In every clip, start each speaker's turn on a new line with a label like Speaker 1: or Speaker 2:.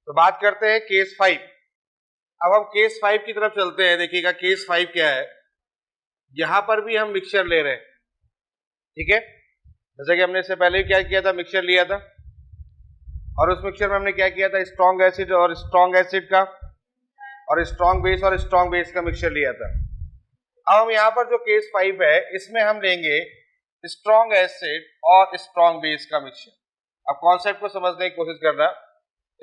Speaker 1: तो बात करते हैं केस 5। अब हम केस 5 की तरफ चलते हैं। देखिएगा केस 5 क्या है। यहां पर भी हम मिक्सचर ले रहे हैं, ठीक है। जैसे कि हमने इससे पहले क्या किया था, मिक्सचर लिया था और उस मिक्सचर में हमने क्या किया था, स्ट्रॉन्ग एसिड और स्ट्रॉन्ग एसिड का और स्ट्रॉन्ग बेस का मिक्सचर लिया था। अब हम यहाँ पर जो केस 5 है इसमें हम लेंगे स्ट्रॉन्ग एसिड और स्ट्रॉन्ग बेस का मिक्सचर। अब कॉन्सेप्ट को समझने की कोशिश करना,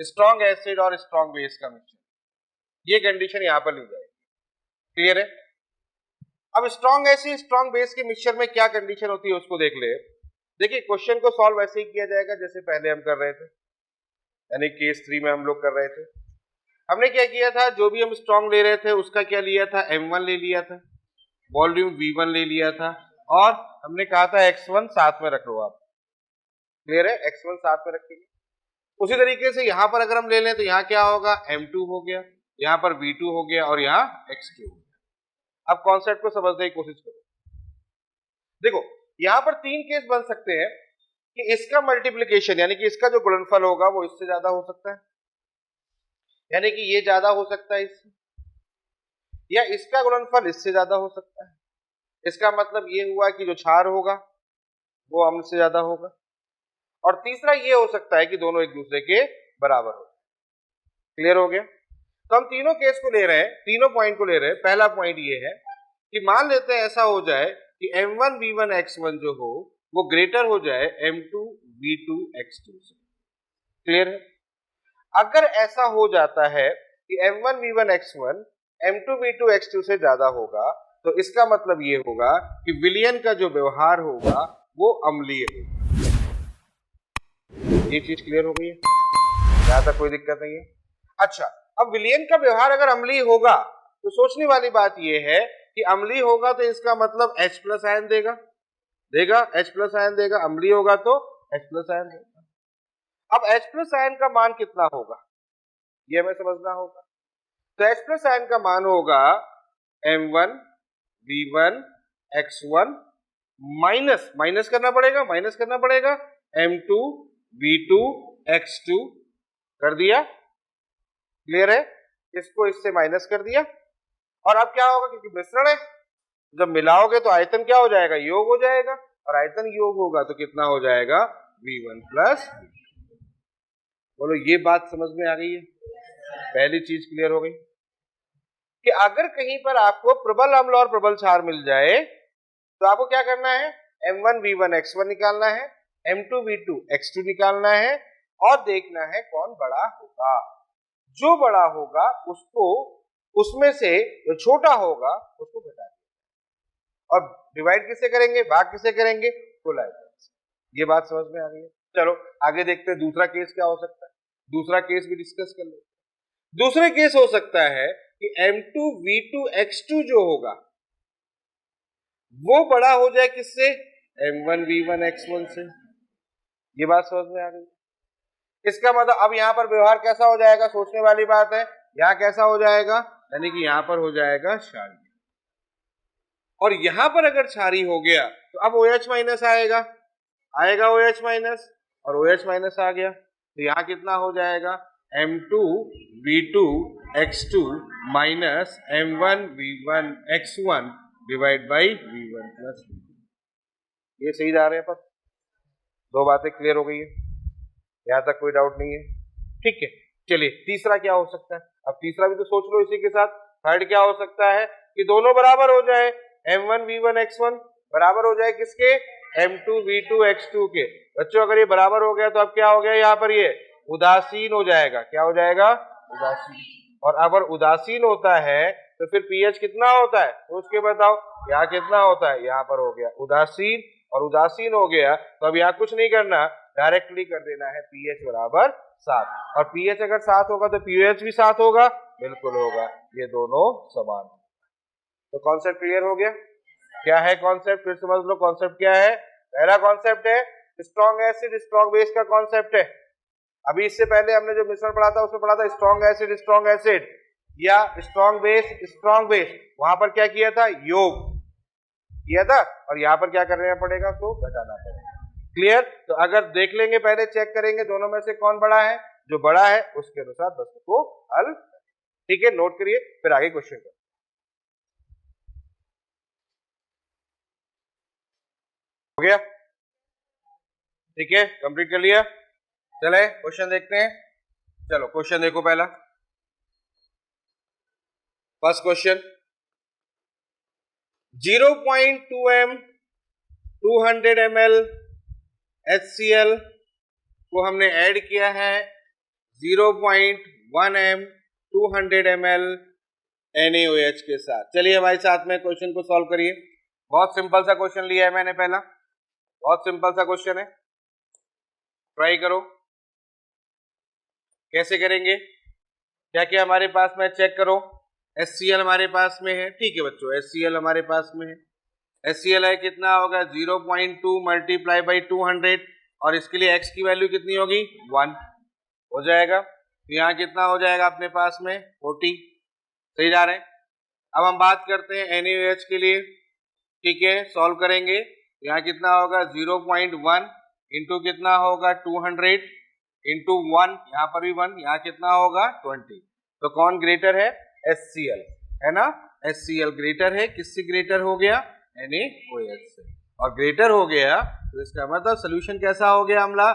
Speaker 1: स्ट्रॉन्ग एसिड और स्ट्रॉन्ग बेस का मिक्सचर, ये कंडीशन यहाँ पर ली जाएगी। क्लियर है। अब स्ट्रॉन्ग एसिड स्ट्रॉन्ग बेस के मिक्सचर में क्या कंडीशन होती है उसको देख ले। देखिए क्वेश्चन को सॉल्व वैसे ही किया जाएगा जैसे पहले हम कर रहे थे, यानी केस 3 में हम लोग कर रहे थे। हमने क्या किया था, जो भी हम स्ट्रॉन्ग ले रहे थे उसका क्या लिया था, M1 ले लिया था, वॉल्यूम V1 ले लिया था और हमने कहा था X1 साथ में रख लो आप। क्लियर है, X1 साथ में रखेंगे। उसी तरीके से यहां पर अगर हम ले लें तो यहाँ क्या होगा, M2 हो गया, यहाँ पर V2 हो गया और यहाँ X2 हो गया। अब कॉन्सेप्ट को समझने की कोशिश करो। देखो यहां पर 3 केस बन सकते हैं कि इसका मल्टीप्लिकेशन यानी कि इसका जो गुणनफल होगा वो इससे ज्यादा हो सकता है, यानी कि ये ज्यादा हो सकता है इससे, या इसका गुणनफल इससे ज्यादा हो सकता है। इसका मतलब ये हुआ कि जो क्षार होगा वो अम्ल से ज्यादा होगा। और तीसरा ये हो सकता है कि दोनों एक दूसरे के बराबर हो। क्लियर हो गया। तो हम तीनों केस को ले रहे हैं, तीनों पॉइंट को ले रहे हैं। पहला पॉइंट ये है कि मान लेते हैं ऐसा हो जाए कि M1 V1 X1 जो हो वो ग्रेटर हो जाए M2 V2 X2 से। क्लियर है। अगर ऐसा हो जाता है कि M1 V1 X1 M2 V2 X2 से ज्यादा होगा तो इसका मतलब ये होगा कि विलयन का जो व्यवहार होगा वो अम्लीय होगा। ये चीज क्लियर हो गई है, यहां तक कोई दिक्कत नहीं है। अच्छा, अब विलयन का व्यवहार अगर अम्लीय होगा तो सोचने वाली बात यह है कि अम्लीय होगा तो इसका मतलब H प्लस आयन देगा, H प्लस आयन देगा। अम्लीय होगा तो H प्लस आयन देगा। अब H प्लस आयन का मान कितना होगा ये हमें समझना होगा। तो H प्लस आयन का मान होगा M1 V1 X1 माइनस करना पड़ेगा M2 V2 X2 कर दिया। क्लियर है, इसको इससे माइनस कर दिया। और अब क्या होगा, क्योंकि मिश्रण है, जब मिलाओगे तो आयतन क्या हो जाएगा, योग हो जाएगा, और आयतन योग होगा तो कितना हो जाएगा, V1 प्लस V2। बोलो ये बात समझ में आ गई है। पहली चीज क्लियर हो गई कि अगर कहीं पर आपको प्रबल अम्ल और प्रबल क्षार मिल जाए तो आपको क्या करना है, M1 V1 X1 निकालना है, M2 V2 X2 निकालना है और देखना है कौन बड़ा होगा। जो बड़ा होगा उसको, उसमें से जो छोटा होगा उसको घटा देंगे। और डिवाइड किससे करेंगे, भाग किससे करेंगे, कुल आयतन से। ये बात समझ में आ गई है। चलो आगे देखते हैं दूसरा केस क्या हो सकता है। दूसरा केस भी डिस्कस कर लेते हैं। दूसरे केस हो सकता है कि M2 V2 X2 जो होगा वो बड़ा हो जाए किससे, M1 V1 X1 से। ये बात समझ में आ गई। इसका मतलब अब यहां पर व्यवहार कैसा हो जाएगा, सोचने वाली बात है। यहां कैसा हो जाएगा, यानी कि यहां पर हो जाएगा क्षारीय, और यहां पर अगर क्षारीय हो गया तो अब OH माइनस आएगा OH माइनस, और OH माइनस आ गया तो यहां कितना हो जाएगा, M2 V2 X2 minus M1 V1 X1 divide by V1 plus V2। ये सही जा रहे हैं पर दो बातें क्लियर हो गई है, यहां तक कोई डाउट नहीं है। ठीक है, चलिए तीसरा क्या हो सकता है। अब तीसरा भी तो सोच लो इसी के साथ। थर्ड क्या हो सकता है कि दोनों बराबर हो जाए, M1 V1 X1 बराबर हो जाए किसके, M2 V2 X2 के। बच्चों अगर ये बराबर हो गया तो अब क्या हो गया, यहाँ पर ये उदासीन हो जाएगा। क्या हो जाएगा, उदासीन। और अगर उदासीन होता है तो फिर pH कितना होता है, तो उसके बताओ। यहाँ कितना होता है, यहाँ पर हो गया उदासीन, और उदासीन हो गया तो अब यहाँ कुछ नहीं करना, डायरेक्टली कर देना है pH बराबर 7। और pH अगर 7 होगा तो pH भी 7 होगा, बिल्कुल होगा, ये दोनों समान। तो कॉन्सेप्ट क्लियर हो गया। क्या है कॉन्सेप्ट, फिर समझ लो कॉन्सेप्ट क्या है। पहला कॉन्सेप्ट है स्ट्रॉन्ग एसिड स्ट्रॉन्ग बेस का कॉन्सेप्ट है। अभी इससे पहले हमने जो मिश्रण पढ़ा था उसमें पढ़ा था स्ट्रॉन्ग एसिड या स्ट्रॉन्ग बेस। वहां पर क्या किया था, योग किया था, और यहाँ पर क्या करना पड़ेगा, उसको घटाना पड़ेगा। क्लियर। तो अगर देख लेंगे, पहले चेक करेंगे दोनों में से कौन बड़ा है, जो बड़ा है उसके अनुसार बस उसको हल, ठीक है, नोट करिए, फिर आगे क्वेश्चन करें। हो गया, ठीक है, कंप्लीट कर लिया। चले क्वेश्चन देखते हैं। चलो क्वेश्चन देखो, पहला first question, 0.2 m 200 ml HCl को हमने ऐड किया है 0.1 m 200 ml NaOH के साथ। चलिए हमारे साथ में क्वेश्चन को सॉल्व करिए। बहुत सिंपल सा क्वेश्चन लिया है मैंने पहला, बहुत सिंपल सा क्वेश्चन है, ट्राई करो। कैसे करेंगे, क्या क्या हमारे पास में चेक करो। HCl हमारे पास में है, ठीक है बच्चों, HCl हमारे पास में है। HCl है कितना होगा 0.2 मल्टीप्लाई बाई 200, और इसके लिए x की वैल्यू कितनी होगी 1 हो जाएगा। तो यहाँ कितना हो जाएगा अपने पास में 40, सही जा रहे हैं। अब हम बात करते हैं NaOH के लिए, ठीक है, सॉल्व करेंगे। यहाँ कितना होगा 0.1 इंटू कितना होगा 200 इंटू 1, यहाँ पर भी 1, यहाँ कितना होगा 20। तो कौन ग्रेटर है, HCl है ना, HCl ग्रेटर है, किससे ग्रेटर हो गया, NaOH से, और ग्रेटर हो गया तो इसका मतलब सोल्यूशन कैसा हो गया, अम्ला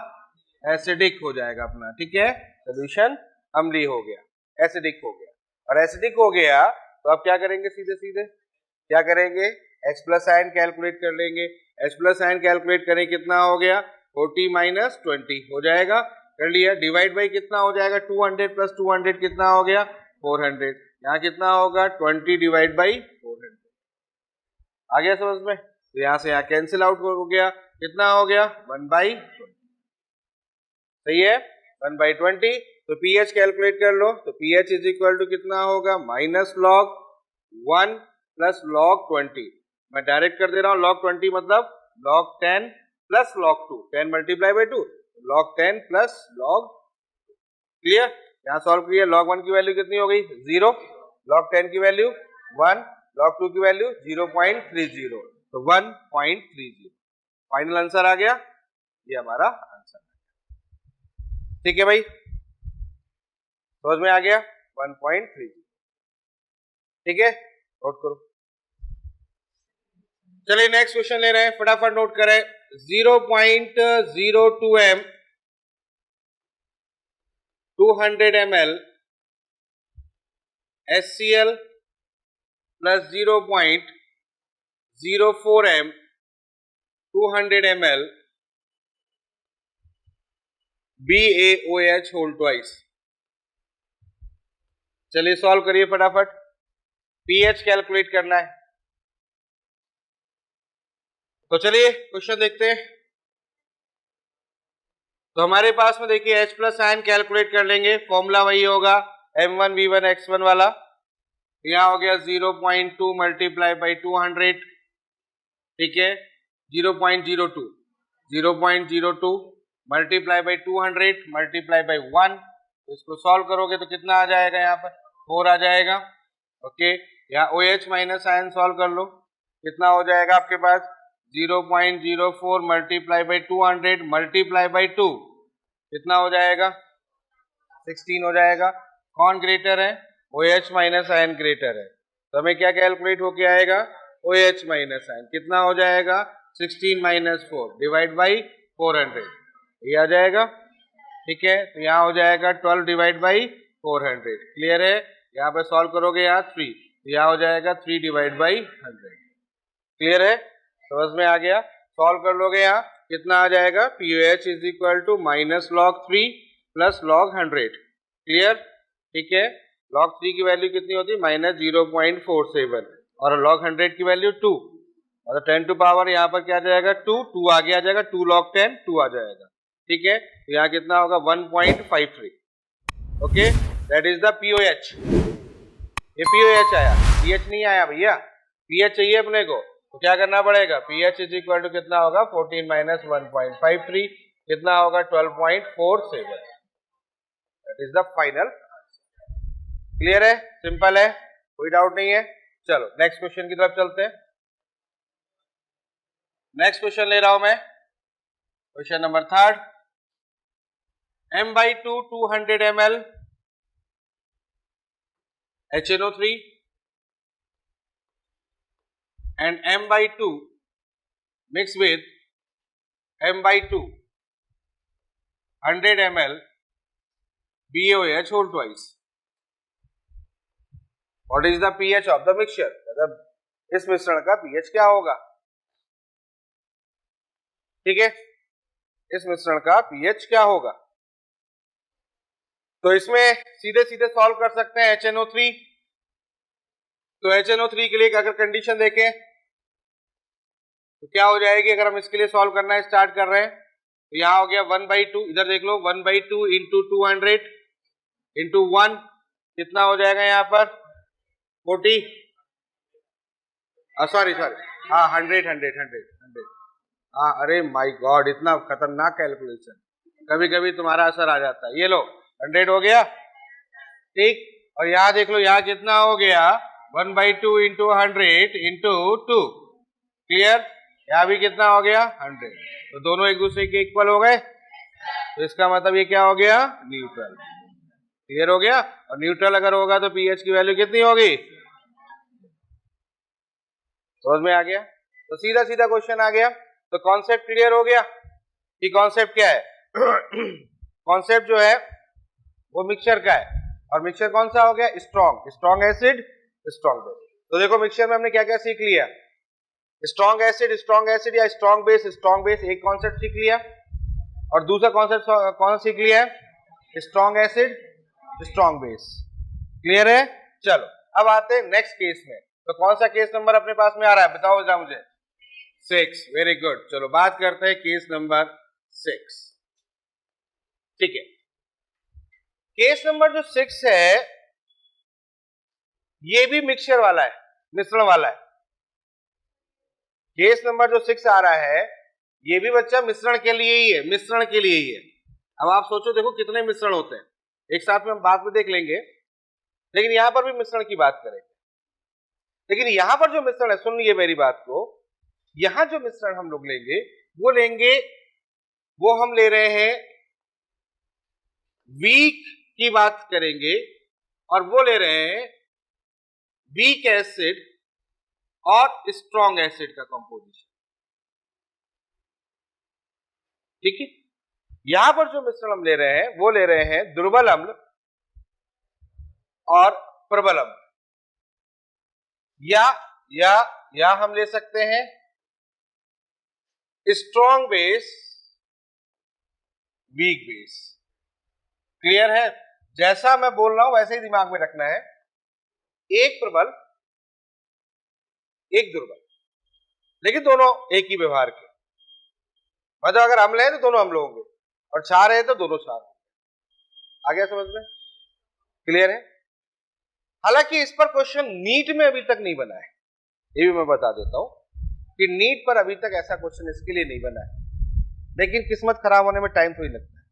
Speaker 1: एसिडिक हो जाएगा अपना, ठीक है, सोल्यूशन अम्लीय हो गया, एसिडिक हो गया। और एसिडिक हो गया तो अब क्या करेंगे, सीधे सीधे क्या करेंगे, X प्लस आयन कैलकुलेट कर लेंगे। X प्लस आयन कैलकुलेट करें, कितना हो गया 40 माइनस 20 हो जाएगा, कर लिया। डिवाइड बाई कितना हो जाएगा 200 प्लस 200 कितना हो गया 400, यहाँ कितना होगा 20 डिवाइड बाई 400। आ गया समझ में, तो यहाँ से यहाँ कैंसिल आउट हो गया, कितना हो गया 1/20, सही है 1/20। तो pH कैलकुलेट कर लो, तो pH इज इक्वल टू कितना होगा माइनस लॉग 1 प्लस लॉग 20, मैं डायरेक्ट कर दे रहा हूँ, log 20 मतलब log 10 plus log 2, 10 multiply by 2, log 10 plus log, clear. यहाँ सॉल्व किया, log 1 की वैल्यू कितनी हो गई 0, log 10 की वैल्यू 1, log 2 की वैल्यू 0.30, तो 1.30 फाइनल आंसर आ गया, ये हमारा आंसर, ठीक है भाई, समझ में आ गया 1.30, ठीक है, नोट करो। चलिए नेक्स्ट क्वेश्चन ले रहे हैं, फटाफट नोट करें। 0.02 m 200 ml HCl plus 0.04 m 200 ml BaOH whole twice. चलिए सॉल्व करिए फटाफट, pH कैलकुलेट करना है। तो चलिए क्वेश्चन देखते हैं। तो हमारे पास में देखिए H प्लस आयन कैलकुलेट कर लेंगे, फॉर्मूला वही होगा M1V1X1 वाला। यहाँ हो गया 0.2 मल्टीप्लाई बाई 200, ठीक है, 0.02 मल्टीप्लाई बाई 200 मल्टीप्लाई बाई 1, तो इसको सॉल्व करोगे तो कितना आ जाएगा, यहाँ पर 4 आ जाएगा, ओके। यहाँ OH माइनस आयन सॉल्व कर लो, कितना हो जाएगा आपके पास 0.04 मल्टीप्लाई बाई 200 मल्टीप्लाई बाई 2, कितना हो जाएगा 16 हो जाएगा। कौन ग्रेटर है, OH माइनस आयन ग्रेटर है, तो हमें क्या कैलकुलेट होके आएगा OH माइनस आयन, कितना हो जाएगा 16 माइनस 4 डिवाइड बाई 400, ये आ जाएगा, ठीक है। तो यहाँ हो जाएगा 12 डिवाइड बाई 400, क्लियर है। यहाँ पे सॉल्व करोगे यहाँ 3, यहाँ हो जाएगा 3 डिवाइड बाई 100, क्लियर है, समझ में आ गया। सॉल्व कर लोगे यहाँ कितना आ जाएगा, pOH is equal to minus log 3 plus log 100, clear, ठीक है। लॉग 3 की वैल्यू कितनी होती है माइनस 0.47, और लॉग 100 की वैल्यू 2, और 10 टू पावर यहाँ पर क्या आ जाएगा 2 आगे आ जाएगा, 2 लॉग 10 2 आ जाएगा, ठीक है। तो यहाँ कितना होगा 1.53, okay, that is the pOH। ये pOH आया, pH नहीं आया भैया, pH चाहिए अपने को, तो क्या करना पड़ेगा, pH इज इक्वल टू कितना होगा 14 माइनस 1.53, कितना होगा 12.47, that is the final, clear है, सिंपल है, कोई डाउट नहीं है। चलो नेक्स्ट क्वेश्चन की तरफ चलते हैं। नेक्स्ट क्वेश्चन ले रहा हूं मैं, question number 3, m/2 200 ml HNO3 and m/2 mixed with m/2 100 ml BaOH whole twice. What is the pH of the mixture? मतलब इस मिश्रण का pH क्या होगा? ठीक है, इस मिश्रण का pH क्या होगा? तो इसमें सीधे सीधे सॉल्व कर सकते हैं HNO3. तो HNO3 के लिए अगर कंडीशन देखें तो क्या हो जाएगी? अगर हम इसके लिए सॉल्व करना है स्टार्ट कर रहे हैं तो यहां हो गया 1/2. इधर देख लो 1/2 इंटू 200 इंटू 1 कितना हो जाएगा यहाँ पर? 40. सॉरी हाँ 100. हाँ अरे माय गॉड, इतना खतरनाक कैलकुलेशन, कभी कभी तुम्हारा असर आ जाता है. ये लो 100 हो गया, ठीक. और यहाँ देख लो यहाँ कितना हो गया? 1/2 इंटू 100 इंटू 2. क्लियर? यहाँ भी कितना हो गया? 100. तो दोनों एक दूसरे के इक्वल हो गए. तो इसका मतलब ये क्या हो गया? न्यूट्रल. क्लियर हो गया? और न्यूट्रल अगर होगा तो पीएच की वैल्यू कितनी होगी? समझ में आ गया? तो सीधा सीधा क्वेश्चन आ गया. तो कॉन्सेप्ट क्लियर हो गया कि कॉन्सेप्ट क्या है. कॉन्सेप्ट जो है वो मिक्सचर का है. और मिक्सचर कौन सा हो गया? Strong acid strong base. तो देखो मिक्सचर में हमने क्या क्या सीख लिया? स्ट्रॉन्ग एसिड या स्ट्रॉन्ग बेस एक कॉन्सेप्ट सीख लिया. और दूसरा कॉन्सेप्ट कौन सीख लिया? Strong acid strong base. Clear है? चलो अब आते हैं नेक्स्ट केस में. तो कौन सा केस नंबर अपने पास में आ रहा है? बताओ जरा मुझे. 6. Very good. चलो बात करते हैं केस नंबर 6. ठीक है, केस नंबर जो 6 है ये भी मिक्सचर वाला है, मिश्रण वाला है. केस नंबर जो 6 आ रहा है ये भी बच्चा मिश्रण के लिए ही है, मिश्रण के लिए ही है. अब आप सोचो देखो कितने मिश्रण होते हैं, एक साथ में हम बाद में देख लेंगे, लेकिन यहां पर भी मिश्रण की बात करेंगे. लेकिन यहां पर जो मिश्रण है, सुन लीजिए मेरी बात को, यहां जो मिश्रण हम लोग लेंगे वो हम ले रहे हैं वीक की बात करेंगे, और वो ले रहे हैं वीक एसिड और स्ट्रॉन्ग एसिड का कंपोजिशन. ठीक है, यहां पर जो मिश्रण हम ले रहे हैं वो ले रहे हैं दुर्बल अम्ल और प्रबल अम्ल, या हम ले सकते हैं strong base weak base. Clear है? जैसा मैं बोल रहा हूं वैसे ही दिमाग में रखना है. एक प्रबल एक दुर्बल, लेकिन दोनों एक ही व्यवहार के. मतलब अगर अम्ल है तो दोनों अम्ल होंगे, और क्षार है तो दोनों क्षार होंगे. आ गया समझ में? क्लियर है? हालांकि इस पर क्वेश्चन नीट में अभी तक नहीं बना है, ये भी मैं बता देता हूं कि नीट पर अभी तक ऐसा क्वेश्चन इसके लिए नहीं बना है. लेकिन किस्मत खराब होने में टाइम तो ही लगता है,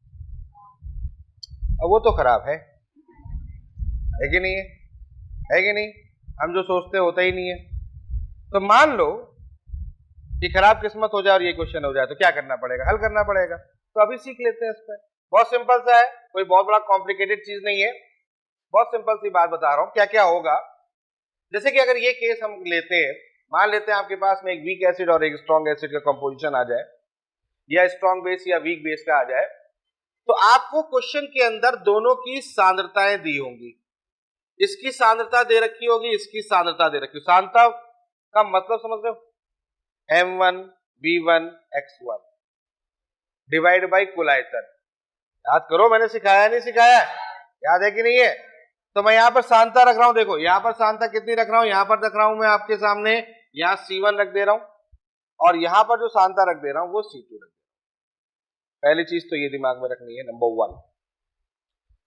Speaker 1: और वो तो खराब है कि नहीं है? है कि नहीं? हम जो सोचते होता ही नहीं है. तो मान लो कि खराब किस्मत हो जाए और ये क्वेश्चन हो जाए तो क्या करना पड़ेगा? हल करना पड़ेगा. तो अभी सीख लेते हैं इस पर. बहुत सिंपल सा है, कोई बहुत बड़ा कॉम्प्लिकेटेड चीज नहीं है. बहुत सिंपल सी बात बता रहा हूं. क्या क्या होगा, जैसे कि अगर ये केस हम लेते हैं, मान लेते हैं आपके पास में एक वीक एसिड और एक स्ट्रॉन्ग एसिड का कंपोजिशन आ जाए, या स्ट्रॉन्ग बेस या वीक बेस का आ जाए, तो आपको क्वेश्चन के अंदर दोनों की सांद्रताएं दी होंगी. इसकी सांद्रता दे रखी होगी, इसकी सांद्रता दे रखी होगी. सांद्रता का मतलब समझ रहे हो? M1 B1 X1 divide by कुल आयतन. याद करो, मैंने सिखाया नहीं सिखाया? याद है कि नहीं है? तो मैं यहां पर सांद्रता रख रहा हूं. देखो यहां पर सांद्रता कितनी रख रहा हूं, यहां पर रख रहा हूं मैं आपके सामने, यहां C1 रख दे रहा हूं, और यहां पर जो सांद्रता रख दे रहा हूं वो C2 रख दे रहा हूं. पहली चीज तो ये दिमाग में रखनी है, नंबर 1.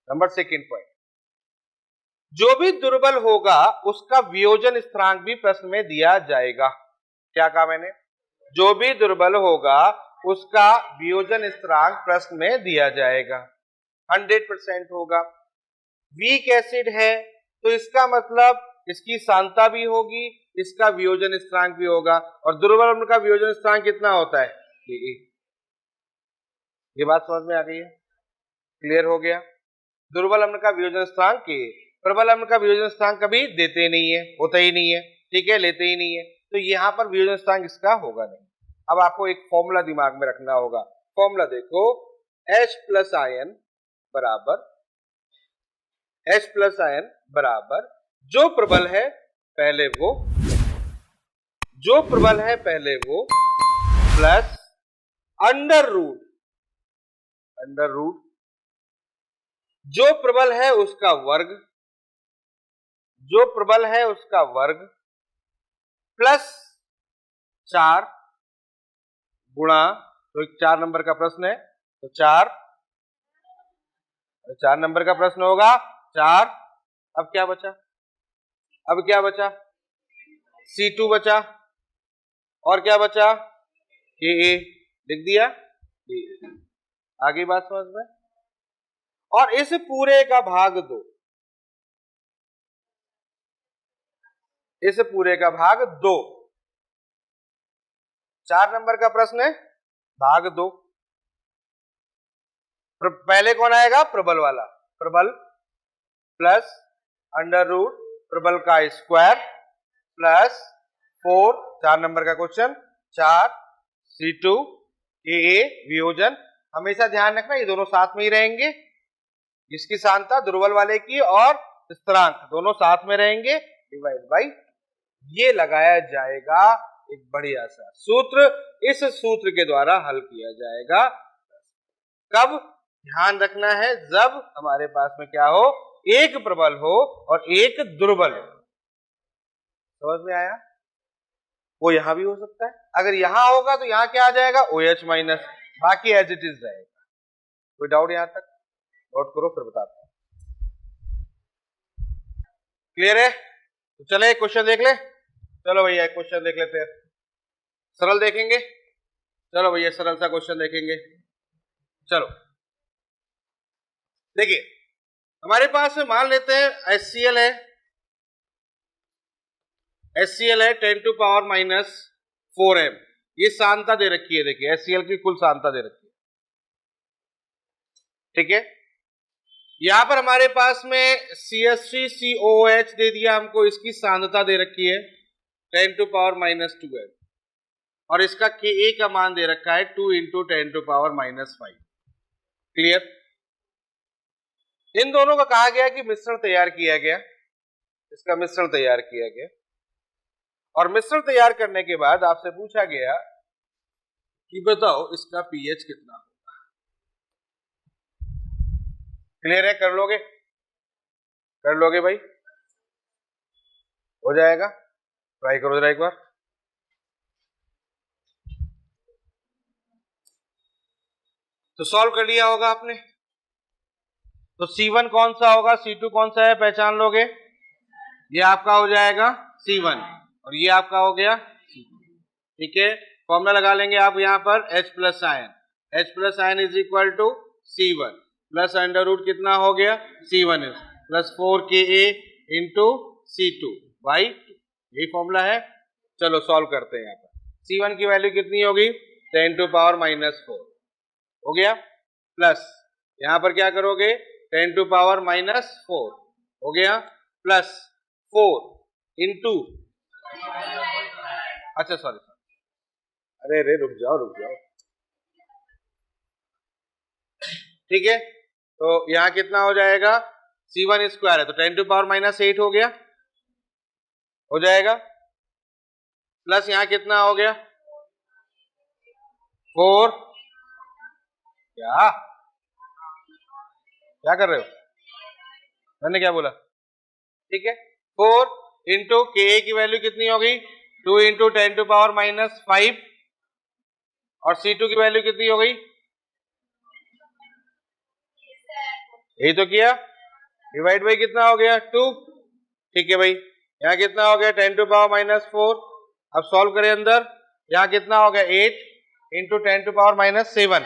Speaker 1: नंबर सेकंड पॉइंट, जो भी दुर्बल होगा उसका वियोजन स्थिरांक भी प्रश्न में दिया जाएगा. क्या कहा मैंने? जो भी दुर्बल होगा उसका वियोजन स्थिरांक प्रश्न में दिया जाएगा. 100% होगा. वीक एसिड है तो इसका मतलब इसकी सांद्रता भी होगी, इसका वियोजन स्थिरांक भी होगा, और दुर्बल अम्ल का वियोजन स्थिरांक कितना होता है? ये बात समझ में आ गई है? क्लियर हो गया। दुर्बल अम्ल का वियोजन स्थान Ka, प्रबल अम्ल का वियोजन स्थान कभी देते नहीं है, होता ही नहीं है, ठीक है, लेते ही नहीं है, तो यहाँ पर वियोजन स्थान इसका होगा नहीं। अब आपको एक फॉर्मूला दिमाग में रखना होगा, फॉर्मूला देखो, H प्लस आयन बराबर जो प्रबल है पहले वो प्लस अंडर रूट जो प्रबल है उसका वर्ग प्लस 4 गुणा, तो 4 नंबर का प्रश्न है तो 4 नंबर का प्रश्न होगा 4। अब क्या बचा C2 बचा, और क्या बचा Ka, लिख दिया। आगे बात समझ में। और इस पूरे का भाग 2, 4 नंबर का प्रश्न है, भाग 2। पहले कौन आएगा, प्रबल वाला, प्रबल प्लस अंडर रूट प्रबल का स्क्वायर प्लस 4, 4 नंबर का क्वेश्चन, 4 C2 Ka वियोजन। हमेशा ध्यान रखना ये दोनों साथ में ही रहेंगे, इसकी सांता दुर्बल वाले की और स्थिरांक दोनों साथ में रहेंगे, डिवाइड बाई ये लगाया जाएगा एक बढ़िया सा सूत्र, इस सूत्र के द्वारा हल किया जाएगा। कब ध्यान रखना है, जब हमारे पास में क्या हो, एक प्रबल हो और एक दुर्बल हो। समझ में आया? वो यहां भी हो सकता है, अगर यहां होगा तो यहां क्या आ जाएगा OH माइनस, बाकी एज इट इज रहेगा। कोई डाउट यहां तक? नोट करो फिर बताता हूं। क्लियर है? तो चले एक क्वेश्चन देख ले। चलो भैया एक क्वेश्चन देख लेते हैं, सरल देखेंगे। चलो भैया सरल सा क्वेश्चन देखेंगे। चलो देखिए, हमारे पास मान लेते हैं HCl है 10 टू पावर माइनस 4m, ये सांता दे रखी है। देखिए HCl की कुल सांता दे रखी है, ठीक है। यहां पर हमारे पास में CH3COOH दे दिया हमको, इसकी सांद्रता दे रखी है 10 टू पावर माइनस 2m, और इसका Ka का मान दे रखा है 2 into 10 to power minus 5। Clear? इन दोनों का कहा गया कि मिश्रण तैयार किया गया, इसका मिश्रण तैयार किया गया, और मिश्रण तैयार करने के बाद आपसे पूछा गया कि बताओ इसका पीएच कितना होगा। क्लियर है? कर लोगे भाई? हो जाएगा, ट्राई करो जरा एक बार। तो सॉल्व कर लिया होगा आपने। तो C1 कौन सा होगा, C2 कौन सा है, पहचान लोगे। ये आपका हो जाएगा C1 और ये आपका हो गया C2, ठीक है। फॉर्मूला लगा लेंगे आप यहाँ पर H plus ion is equal to C1 plus under root कितना हो गया C1 plus 4Ka into C2 by 2, यही फॉर्मूला है। चलो सॉल्व करते हैं। यहाँ पर C1 की वैल्यू कितनी होगी 10 टू पावर माइनस 4 हो गया, प्लस यहाँ पर क्या करोगे 10 टू पावर माइनस 4 हो गया, प्लस 4 इंटू, अच्छा सॉरी, अरे रुक जाओ, ठीक है। तो यहाँ कितना हो जाएगा, C1 स्क्वायर है तो 10 टू पावर माइनस 8 हो गया, हो जाएगा, प्लस यहाँ कितना हो गया 4, क्या कर रहे हो, मैंने क्या बोला, ठीक है। 4 इंटू Ka की वैल्यू कितनी होगी 2 इंटू 10 टू पावर माइनस 5, और C2 की वैल्यू कितनी हो गई, यही तो किया, डिवाइड बाई कितना हो गया 2, ठीक है भाई। यहाँ कितना हो गया 10 टू पावर माइनस 4, अब सॉल्व करें अंदर, यहाँ कितना हो गया 8 इंटू 10 टू पावर माइनस 7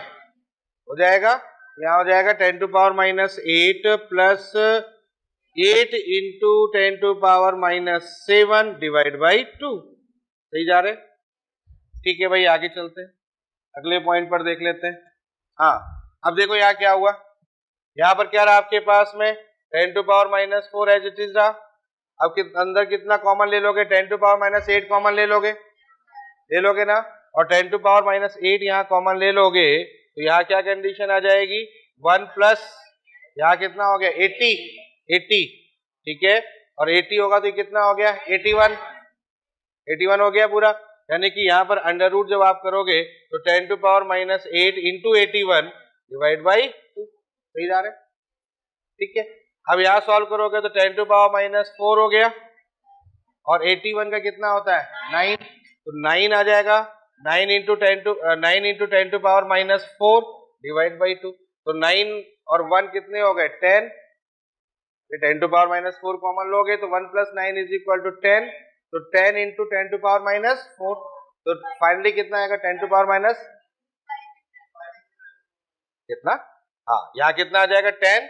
Speaker 1: हो जाएगा, यहाँ हो जाएगा 10 to power minus 8 plus 8 into 10 to power minus 7 divide by 2, सही जा रहे, ठीक है भाई। आगे चलते हैं, अगले पॉइंट पर देख लेते हैं। हाँ अब देखो यहाँ क्या हुआ, यहाँ पर क्या रहा आपके पास में 10 to power minus 4 as it is रहा। अब अंदर कितना कॉमन ले लोगे, 10 टू पावर माइनस 8 कॉमन ले लोगे ना, और 10 टू पावर माइनस 8 यहाँ कॉमन ले लोगे तो यहाँ क्या कंडीशन आ जाएगी, 1 प्लस यहाँ कितना हो गया 80, ठीक है, और 80 होगा तो कितना हो गया 81 हो गया पूरा। यानी कि यहाँ पर अंडर रूट जब आप करोगे तो 10 to power minus 8 into 81 divide by 2, सही जा रहा है, ठीक है। अब यहाँ सॉल्व करोगे तो 10 टू पावर माइनस 4 हो गया, और 81 का कितना होता है 9, तो 9 आ जाएगा, 9 into 10 to power minus 4 divide by 2, तो 9 और 1 कितने हो गए 10, 10 टू पावर माइनस 4 कॉमन लोगे तो 1 प्लस 9 इज इक्वल टू 10, तो 10 इंटू 10 टू पावर माइनस 4, तो फाइनली कितना आएगा 10 टू पावर माइनस कितना, हाँ यहाँ कितना आ जाएगा 10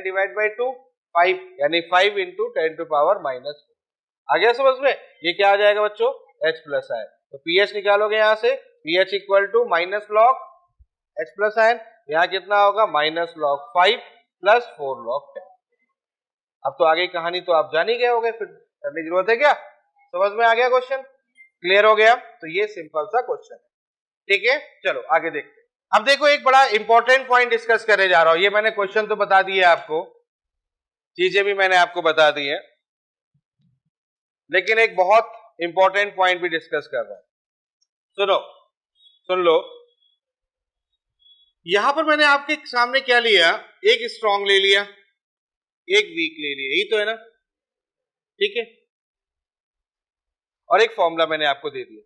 Speaker 1: डिवाइड बाई 2 5, यानी 5 इंटू 10 टू पावर माइनस 4। आ गया समझ में, ये क्या आ जाएगा बच्चों h प्लस आयन, तो pH निकालोगे यहाँ से, pH equal to minus log h plus ion, यहाँ कितना होगा माइनस लॉग 5 प्लस 4 लॉग 10। अब तो आगे कहानी तो आप जान ही गए होगे, फिर करने की जरूरत है क्या, समझ में आ गया क्वेश्चन, क्लियर हो गया, तो ये सिंपल सा क्वेश्चन है, ठीक है। चलो आगे देखते हैं। अब देखो एक बड़ा इंपॉर्टेंट पॉइंट डिस्कस करने जा रहा हूं, ये मैंने क्वेश्चन तो बता दिए आपको, चीजें भी मैंने आपको बता दी है, लेकिन एक बहुत इंपॉर्टेंट पॉइंट भी डिस्कस कर रहा हूं, सुन लो। यहां पर मैंने आपके सामने क्या लिया, एक स्ट्रॉन्ग ले लिया, एक वीक ले लिया, यही तो है ना, ठीक है, और एक फॉर्मूला मैंने आपको दे दिया।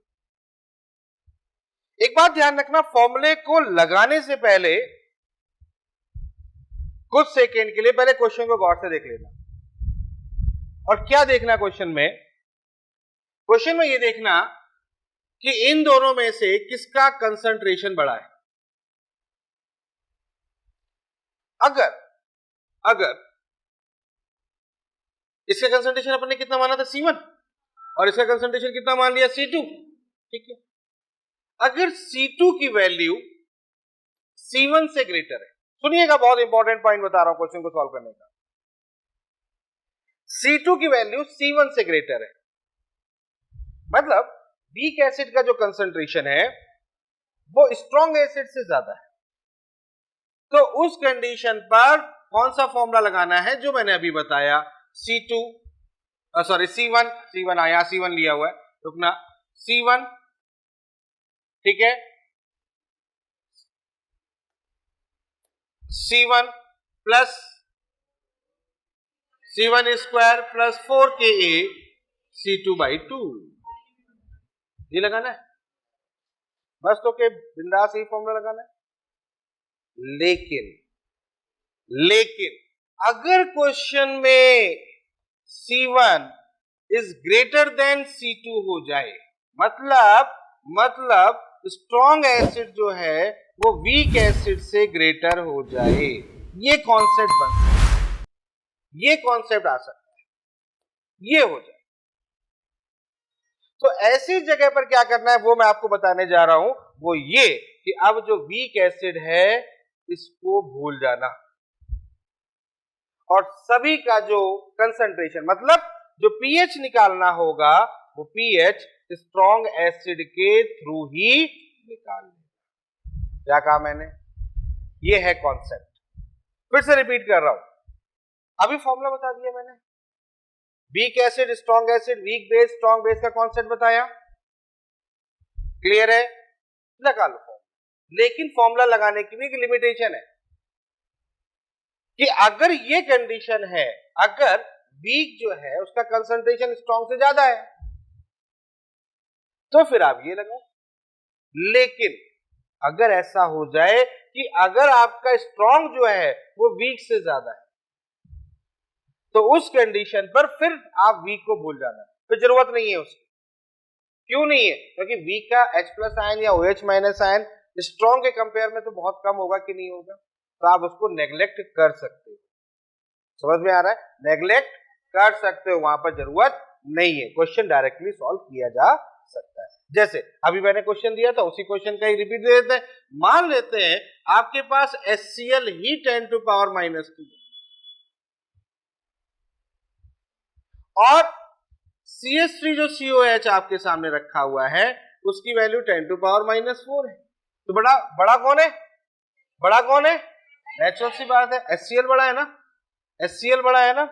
Speaker 1: एक बात ध्यान रखना, फॉर्मूले को लगाने से पहले कुछ सेकंड के लिए पहले क्वेश्चन को गौर से देख लेना। और क्या देखना क्वेश्चन में ये देखना कि इन दोनों में से किसका कंसंट्रेशन बड़ा है। अगर इसका कंसंट्रेशन अपन ने कितना माना था C1, और इसका कंसंट्रेशन कितना मान लिया C2, ठीक है। अगर C2 की वैल्यू C1 से ग्रेटर है, सुनिएगा बहुत इंपॉर्टेंट पॉइंट बता रहा हूं क्वेश्चन को सॉल्व करने का, C2 की वैल्यू C1 से ग्रेटर है, मतलब वीक एसिड का जो कंसंट्रेशन है वो स्ट्रॉन्ग एसिड से ज्यादा है, तो उस कंडीशन पर कौन सा फॉर्मूला लगाना है जो मैंने अभी बताया, C1 आया, C1 लिया हुआ है, रुकना, C1, ठीक है, C1 plus C1 square plus 4Ka C2/2, ये लगाना है बस, तो के बिंदास ही फॉर्मूला लगाना है। लेकिन अगर क्वेश्चन में C1 is greater than C2 हो जाए, मतलब स्ट्रॉन्ग एसिड जो है वो वीक एसिड से ग्रेटर हो जाए, ये कॉन्सेप्ट बन सकता है, ये कॉन्सेप्ट आ सकता है, ये हो जाए। तो ऐसी जगह पर क्या करना है वो मैं आपको बताने जा रहा हूं, वो ये कि अब जो वीक एसिड है इसको भूल जाना, और सभी का जो कंसंट्रेशन मतलब जो पीएच निकालना होगा वो पीएच स्ट्रॉन्ग एसिड के थ्रू ही निकालना। क्या कहा मैंने, ये है कॉन्सेप्ट, फिर से रिपीट कर रहा हूं, अभी फॉर्मूला बता दिया मैंने, weak acid strong acid, weak base strong base का कॉन्सेप्ट बताया, क्लियर है, लगा लो फॉर्मूला। लेकिन फॉर्मूला लगाने की भी एक लिमिटेशन है कि अगर ये कंडीशन है, अगर वीक जो है उसका कंसंट्रेशन स्ट्रॉन्ग से ज्यादा है तो फिर आप ये लगाओ। लेकिन अगर ऐसा हो जाए कि अगर आपका स्ट्रॉन्ग जो है वो वीक से ज्यादा है तो उस कंडीशन पर फिर आप वीक को भूल जाना, फिर जरूरत नहीं है उसकी। क्यों नहीं है, क्योंकि वीक का H प्लस आयन या OH माइनस आयन स्ट्रॉन्ग के कंपेयर में तो बहुत कम होगा कि नहीं होगा, तो आप उसको नेग्लेक्ट कर सकते हो, समझ में आ रहा है, नेग्लेक्ट कर सकते हो, वहां पर जरूरत नहीं है, क्वेश्चन डायरेक्टली सॉल्व किया जा सकता है। जैसे अभी मैंने क्वेश्चन दिया था उसी क्वेश्चन का ही रिपीट दे देते हैं। मान लेते हैं आपके पास HCl ही 10⁻⁻2 और CH3 जो COH आपके सामने रखा हुआ है उसकी वैल्यू 10⁻⁻4 है। तो बड़ा कौन है? बड़ा कौन है? नेचुरल सी बात है, HCl बड़ा है ना, HCl बड़ा है ना,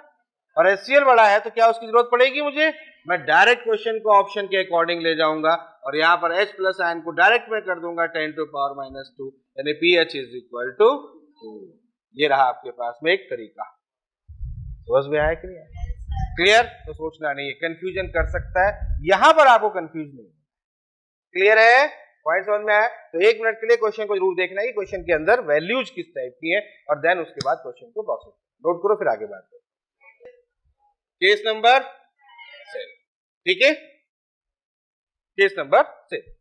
Speaker 1: और HCl बड़ा है तो क्या उसकी जरूरत पड़ेगी मुझे? मैं डायरेक्ट क्वेश्चन को ऑप्शन के अकॉर्डिंग ले जाऊंगा और यहां पर H प्लस आयन को डायरेक्ट में कर दूंगा 10⁻⁻2 यानी pH इज इक्वल टू 2। ये रहा आपके पास में एक तरीका। समझ में आया कि नहीं? क्लियर? तो सोचना नहीं है, कंफ्यूजन कर सकता है, यहां पर आपको कंफ्यूज नहीं। क्लियर है? पॉइंट समझ में आया? तो 1 मिनट के लिए क्वेश्चन को जरूर देखना है कि क्वेश्चन के अंदर वैल्यूज किस टाइप की है और देन उसके बाद क्वेश्चन को प्रोसेस नोट करो, फिर आगे बात करो। केस नंबर 7, ठीक है, केस नंबर 7।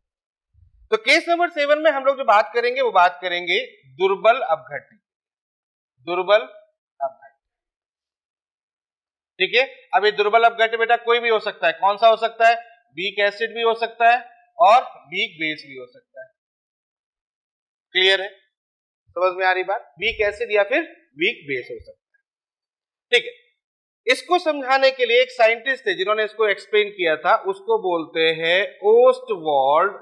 Speaker 1: तो केस नंबर 7 में हम लोग जो बात करेंगे वो बात करेंगे दुर्बल अपघट्य, दुर्बल अपघट्य, ठीक है। अब ये दुर्बल अपघट्य बेटा कोई भी हो सकता है, कौन सा हो सकता है? वीक एसिड भी हो सकता है और वीक बेस भी हो सकता है। क्लियर है? समझ में आ रही बात? वीक एसिड या फिर वीक बेस हो सकता है, ठीक है। इसको समझाने के लिए एक साइंटिस्ट थे जिन्होंने इसको एक्सप्लेन किया था, उसको बोलते हैं ओस्टवाल्ड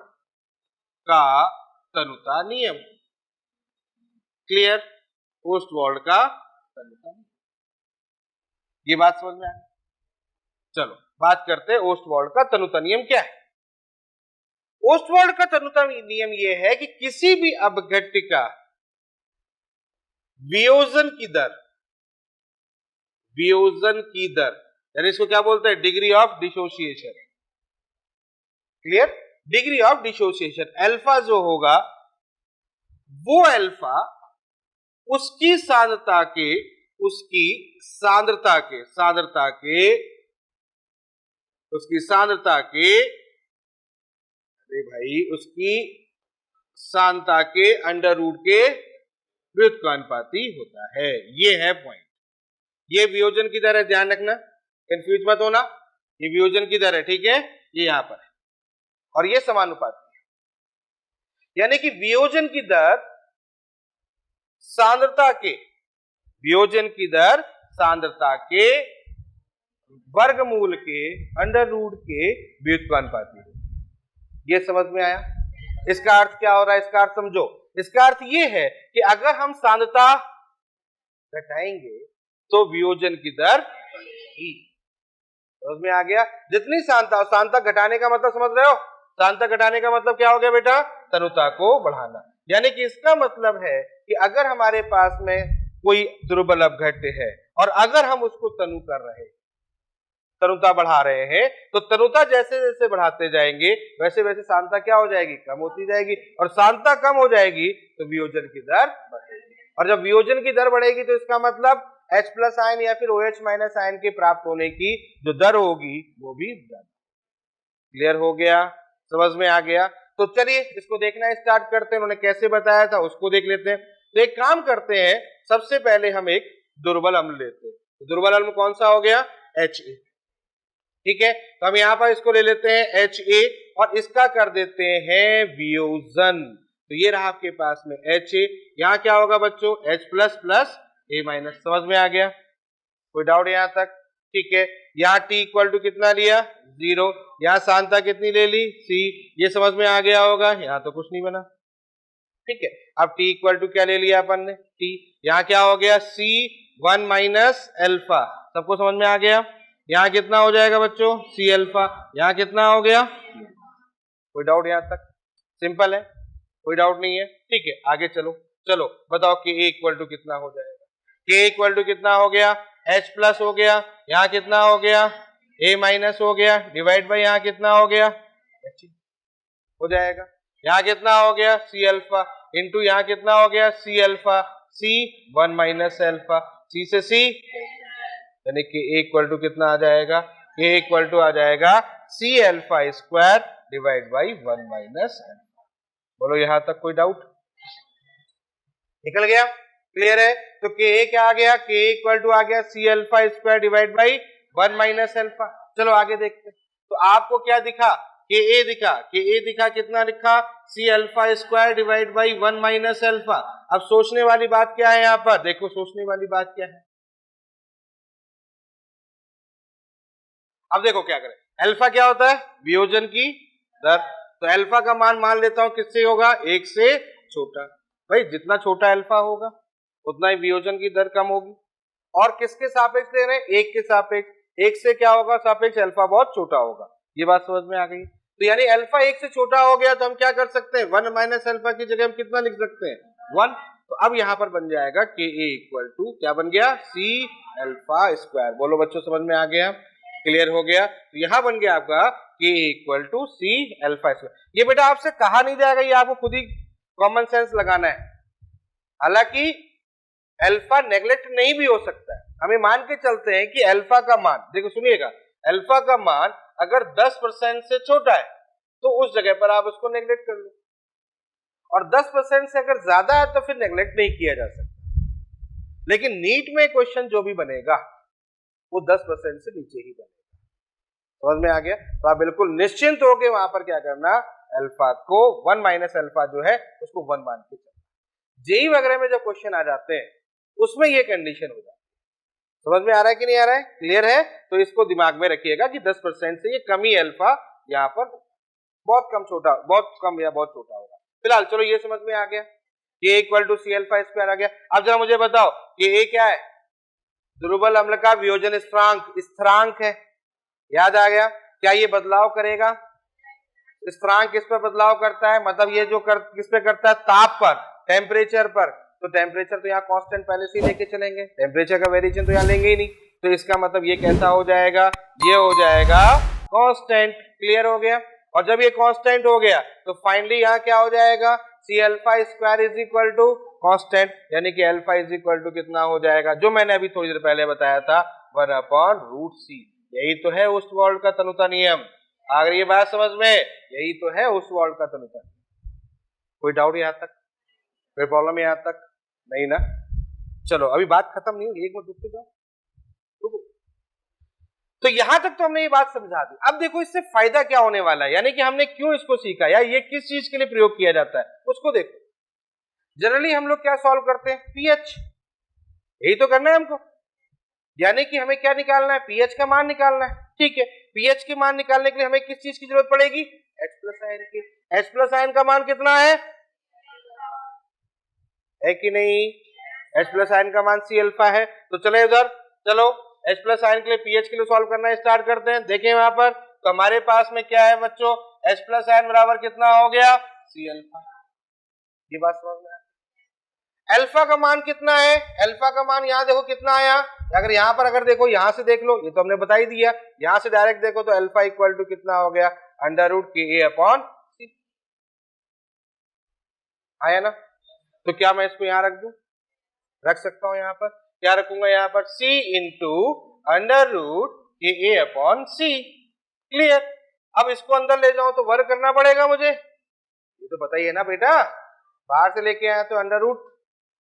Speaker 1: का तनुता नियम। क्लियर? ओस्टवाल्ड का तनुता नियम, ये बात समझ में आ गई? चलो बात करते हैं ओस्टवाल्ड का तनुता नियम क्या है। ओस्टवाल्ड का तनुता नियम यह है कि किसी भी अपघट्य का वियोजन की दर, वियोजन की दर यानी इसको क्या बोलते हैं? Degree of dissociation. Clear? Degree of dissociation alpha जो होगा वो अल्फा उसकी सांद्रता के, उसकी सांद्रता के, उसकी सांद्रता के, अरे भाई उसकी सांद्रता के अंडर रूट के व्युत्क्रमानुपाती होता है। ये है पॉइंट। ये वियोजन की दर है, ध्यान रखना, कंफ्यूज मत होना। ये वियोजन की दर है, ठीक है, ये यहां पर है और ये समानुपाती है, यानी कि वियोजन की दर सांद्रता के, वियोजन की दर सांद्रता के वर्गमूल के अंडर रूट के व्युत्क्रमानुपाती है। ये समझ में आया? इसका अर्थ क्या हो रहा है? इसका अर्थ समझो। इसका अर्थ ये है कि अगर हम सांद्रता घटाएंगे तो वियोजन की दर बढ़ेगी। समझ में आ गया? जितनी सांद्रता, सांद्रता घटाने का मतलब समझ रहे हो? सांद्रता घटाने का मतलब क्या हो गया बेटा? तनुता को बढ़ाना। यानी कि इसका मतलब है कि अगर हमारे पास में कोई दुर्बल अपघट्य है और अगर हम उसको तनु कर रहे, तनुता बढ़ा रहे हैं, तो तनुता जैसे जैसे बढ़ाते जाएंगे वैसे वैसे सांद्रता क्या हो जाएगी? कम होती जाएगी, और सांद्रता कम हो जाएगी तो वियोजन की दर बढ़ेगी, और जब वियोजन की दर बढ़ेगी तो इसका मतलब H प्लस आयन या फिर OH माइनस आयन के प्राप्त होने की जो दर होगी वो भी ज्यादा। क्लियर हो गया? समझ में आ गया? तो चलिए इसको देखना स्टार्ट करते हैं, उन्होंने कैसे बताया था उसको देख लेते हैं। तो एक काम करते हैं, सबसे पहले हम एक दुर्बल अम्ल लेते हैं। तो दुर्बल अम्ल कौन सा हो गया? HA, ठीक है। तो हम यहां पर इसको ले लेते हैं HA और इसका कर देते हैं वियोजन। तो ये रहा आपके पास में HA, यहां क्या होगा बच्चों? H plus plus A minus. समझ में आ गया? कोई डाउट यहां तक? ठीक है। यहाँ T इक्वल टू कितना लिया? 0। यहाँ सांद्रता कितनी ले ली? C। ये समझ में आ गया होगा? यहाँ तो कुछ नहीं बना, ठीक है। अब T इक्वल टू क्या ले लिया अपन ने? T। यहाँ क्या हो गया? C1 minus alpha. सबको समझ में आ गया? यहाँ कितना हो जाएगा बच्चों? C alpha. यहाँ कितना हो गया? कोई डाउट यहाँ तक? सिंपल है, कोई डाउट नहीं है, ठीक है। आगे चलो, चलो बताओ कि A इक्वल टू कितना हो जाएगा? K इक्वल टू कितना हो गया? H प्लस हो गया, यहाँ कितना हो गया? A माइनस हो गया, डिवाइड बाई यहाँ कितना हो गया? H हो जाएगा। यहाँ कितना हो गया? C अल्फा इंटू यहाँ कितना हो गया? C alpha, C1 minus alpha, C से C, यानी कि A इक्वल टू कितना आ जाएगा? A इक्वल टू आ जाएगा C alpha square divide by 1 minus alpha. बोलो यहाँ तक कोई डाउट? निकल गया? क्लियर है? तो K क्या आ गया? K इक्वल टू आ गया C alpha square divide by 1 minus alpha. चलो आगे देखते हैं। तो आपको क्या दिखा के ए दिखा कितना लिखा, C alpha square divide by 1 minus alpha. अब सोचने वाली बात क्या है यहाँ पर, देखो सोचने वाली बात क्या है, अब देखो क्या करें, अल्फा क्या होता है, वियोजन की दर, तो अल्फा का मान लेता हूं किससे होगा, 1 से छोटा। भाई जितना छोटा अल्फा होगा उतना ही वियोजन की दर कम होगी। और किसके सापेक्ष दे रहे हैं, 1 के सापेक्ष, 1 से क्या होगा सापेक्ष, अल्फा बहुत छोटा होगा। ये बात समझ में आ गई। तो यानी अल्फा 1 से छोटा हो गया तो हम क्या कर सकते हैं, 1 माइनस अल्फा की जगह हम कितना लिख सकते हैं, 1। तो अब यहां पर बन जाएगा के ए इक्वल टू क्या बन गया, सी अल्फा स्क्वायर। बोलो बच्चों समझ में आ गया, क्लियर हो गया। तो यहां बन गया आपका K equal to C alpha square. ये बेटा आपसे कहा नहीं जाएगा, ये आपको खुद ही कॉमन सेंस लगाना है। हालांकि अल्फा नेगलेक्ट नहीं भी हो सकता है, हमें मान के चलते हैं कि अल्फा का मान, देखो सुनिएगा, अल्फा का मान अगर 10% से छोटा है तो उस जगह पर आप उसको नेगलेक्ट कर लो, और 10% से अगर ज्यादा है तो फिर नेगलेक्ट नहीं किया जा सकता। लेकिन नीट में क्वेश्चन जो भी बनेगा वो 10% से नीचे ही बनेगा। समझ में आ गया। तो आप बिल्कुल निश्चिंत होकर वहां पर क्या करना, अल्फा को 1 माइनस अल्फा जो है उसको 1 मान के चलना। जेई वगैरह में जब क्वेश्चन आ जाते हैं उसमें ये कंडीशन हो जाती है। समझ में आ रहा है कि नहीं आ रहा है, क्लियर है। तो इसको दिमाग में रखिएगा कि 10% से ये कम ही अल्फा यहाँ पर बहुत कम छोटा, बहुत कम या बहुत छोटा होगा। फिलहाल चलो ये समझ में आ गया, K equal to C alpha square आ गया। अब जरा मुझे बताओ कि ए क्या है, दुर्बल अम्ल का वियोजन स्थिरांक है, याद आ गया। क्या ये बदलाव करेगा, स्थिरांक किस पर बदलाव करता है, मतलब ये जो किस पे करता है, ताप पर, टेम्परेचर पर। तो टेम्परेचर तो यहाँ कांस्टेंट पहले से लेके चलेंगे, टेम्परेचर का वेरिएशन तो यहाँ लेंगे ही नहीं। तो इसका मतलब ये कैसा हो जाएगा, ये हो जाएगा कांस्टेंट। क्लियर हो गया। और जब ये कांस्टेंट हो गया तो फाइनली यहाँ क्या हो जाएगा, C alpha square is equal to constant, यानी कि अल्फा इज इक्वल टू कितना हो जाएगा, जो मैंने अभी थोड़ी देर पहले बताया था, 1/√c। यही तो है ओस्टवाल्ड का तनुता नियम। अगर ये बात समझ में, यही तो है ओस्टवाल्ड का तनुता नियम। कोई डाउट यहाँ तक, कोई प्रॉब्लम यहाँ तक नहीं ना। चलो अभी बात खत्म नहीं हुई, एक मिनट रुक जाओ। तो यहां तक तो हमने ये बात समझा दी। अब देखो इससे फायदा क्या होने वाला है, यानी कि हमने क्यों इसको सीखा या ये किस चीज के लिए प्रयोग किया जाता है उसको देखो। जनरली हम लोग क्या सॉल्व करते हैं, पीएच, यही तो करना है हमको, यानी कि हमें क्या निकालना है, पीएच का मान निकालना है। ठीक है, पीएच के मान निकालने के लिए हमें किस चीज की जरूरत पड़ेगी, H प्लस आयन की। H प्लस आयन का मान कितना है कि नहीं, H प्लस आयन का मान सी अल्फा है। तो चले उधर, चलो H प्लस आयन के लिए पीएच के लिए सॉल्व करना स्टार्ट करते हैं। देखें वहां पर, तो हमारे पास में क्या है बच्चों, H प्लस आयन बराबर कितना हो गया, सी अल्फा। ये बात समझ में आया। अल्फा का मान कितना है, अल्फा का मान यहाँ देखो कितना आया, अगर यहाँ पर अगर देखो, यहां से देख लो, ये तो हमने बता ही दिया, यहां से डायरेक्ट देखो तो अल्फा इक्वल टू कितना हो गया, √KA/C आया ना। तो क्या मैं इसको यहां रख दूं, रख सकता हूं, यहां पर क्या रखूंगा, यहां पर C इंटू √KA/C। क्लियर। अब इसको अंदर ले जाऊं तो वर्क करना पड़ेगा मुझे, ये तो पता ही है ना बेटा, बाहर से लेके आया तो √,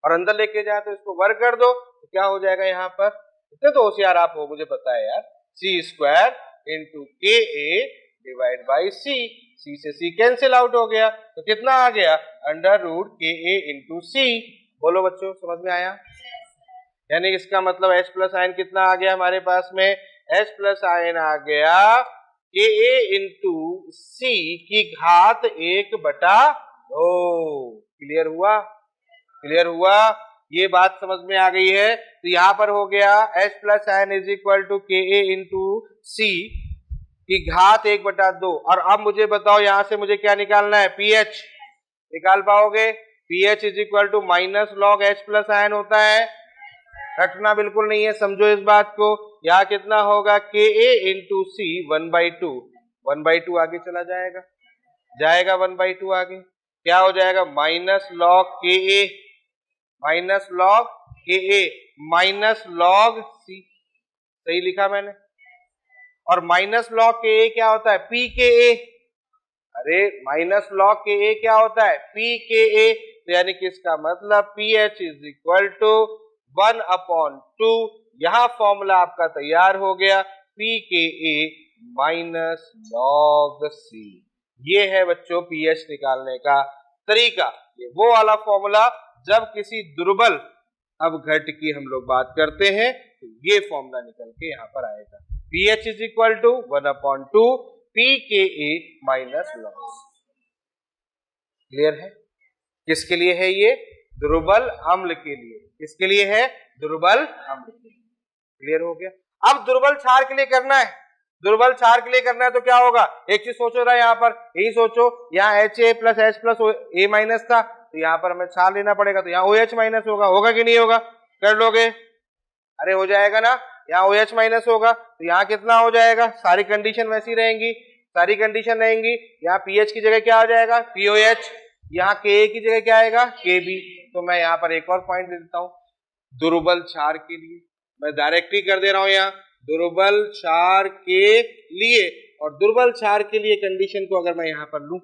Speaker 1: और अंदर लेके जाए तो इसको वर्क कर दो, तो क्या हो जाएगा यहाँ पर, इतने तो होशियार आप हो, मुझे पता है यार, C square into KA divide by C, C से C कैंसिल आउट हो गया, तो कितना आ गया, √KA इंटू C। बोलो बच्चों समझ में आया। यानी इसका मतलब H प्लस आयन कितना आ गया हमारे पास में, H प्लस आयन आ गया KA इंटू C की घात 1/2। क्लियर हुआ, क्लियर हुआ, ये बात समझ में आ गई है। तो यहां पर हो गया H plus ion is equal to KA into C की घात 1/2। और अब मुझे बताओ यहां से मुझे क्या निकालना है, पीएच निकाल पाओगे, pH is equal to minus log H plus ion होता है, रटना बिल्कुल नहीं है, समझो इस बात को। यहाँ कितना होगा, KA इंटू C 1/2, 1/2 आगे चला जाएगा, जाएगा 1/2 आगे, क्या हो जाएगा, minus log KA, minus log KA minus log C, सही लिखा मैंने। और माइनस लॉग KA क्या होता है, PKA, अरे माइनस लॉग KA क्या होता है, PKA। तो यानी कि इसका मतलब pH इज इक्वल टू 1/2, यहां फॉर्मूला आपका तैयार हो गया, PKA माइनस लॉग C। ये है बच्चों पीएच निकालने का तरीका। ये वो वाला फॉर्मूला जब किसी दुर्बल अपघट की हम लोग बात करते हैं तो ये फॉर्मूला निकल के यहाँ पर आएगा। PH is equal to 1/2 pKa minus loss. Clear है? किसके लिए है ये? दुर्बल अम्ल के लिए। किसके लिए है? दुर्बल अम्ल के लिए। क्लियर हो गया? अब दुर्बल क्षार के लिए करना है। दुर्बल क्षार के लिए करना है तो क्या होगा? एक चीज सोचो रहा यहाँ पर, यही सोचो, यहाँ HA plus H plus A minus था तो यहाँ पर हमें क्षार लेना पड़ेगा, तो यहाँ OH माइनस होगा। होगा कि नहीं होगा? कर लोगे? अरे हो जाएगा ना। यहाँ OH माइनस होगा तो यहाँ कितना हो जाएगा? सारी कंडीशन वैसी रहेंगी, सारी कंडीशन रहेंगी। यहाँ पीएच की जगह क्या हो जाएगा? POH। यहाँ Ka की जगह क्या आएगा? Kb। तो मैं यहाँ पर एक और पॉइंट दे देता हूँ दुर्बल क्षार के लिए, मैं डायरेक्ट ही कर दे रहा हूँ यहाँ दुर्बल क्षार के लिए। और दुर्बल क्षार के लिए कंडीशन को अगर मैं यहाँ पर लूं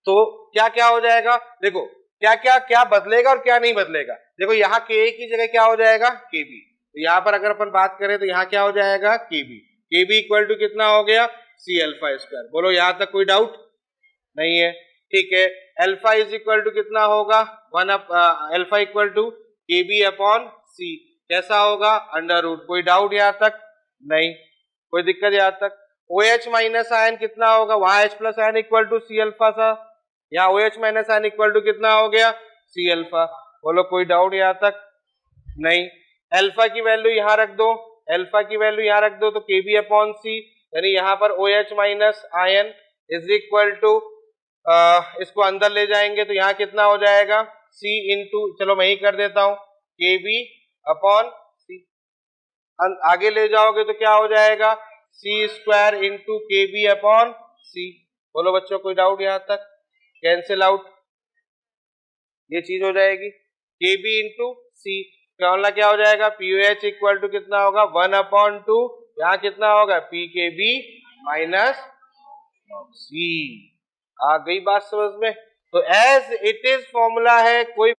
Speaker 1: तो क्या क्या हो जाएगा? देखो क्या क्या क्या बदलेगा और क्या नहीं बदलेगा। देखो यहाँ Ka की जगह क्या हो जाएगा? Kb। तो यहाँ पर अगर अपन बात करें तो यहाँ क्या हो जाएगा? Kb। Kb इक्वल टू कितना हो गया? C alpha square. बोलो यहाँ तक कोई डाउट नहीं है? ठीक है। अल्फा इज इक्वल टू कितना होगा? Alpha equal to Kb upon C। कैसा होगा? Under root. कोई डाउट यहाँ तक? नहीं, कोई दिक्कत यहाँ तक? OH माइनस आयन कितना होगा? वहां H plus ion equal to C alpha था, यहाँ OH minus ion equal to कितना हो गया? C alpha. बोलो कोई डाउट यहाँ तक? नहीं। अल्फा की वैल्यू यहाँ रख दो, अल्फा की वैल्यू यहाँ रख दो तो Kb अपॉन C, यानी यहाँ पर OH minus ion is equal to, इसको अंदर ले जाएंगे तो यहाँ कितना हो जाएगा? C इंटू, चलो मैं ही कर देता हूँ, Kb अपॉन C। आगे ले जाओगे तो क्या हो जाएगा? C square into Kb upon C। बोलो बच्चों कोई डाउट यहाँ तक? कैंसिल आउट, ये चीज हो जाएगी Kb इंटू C। फॉर्मूला क्या हो जाएगा? POH इक्वल टू कितना होगा? 1/2। यहाँ कितना होगा? PKb minus C। आ गई बात समझ में? तो एज इट इज फॉर्मूला है, कोई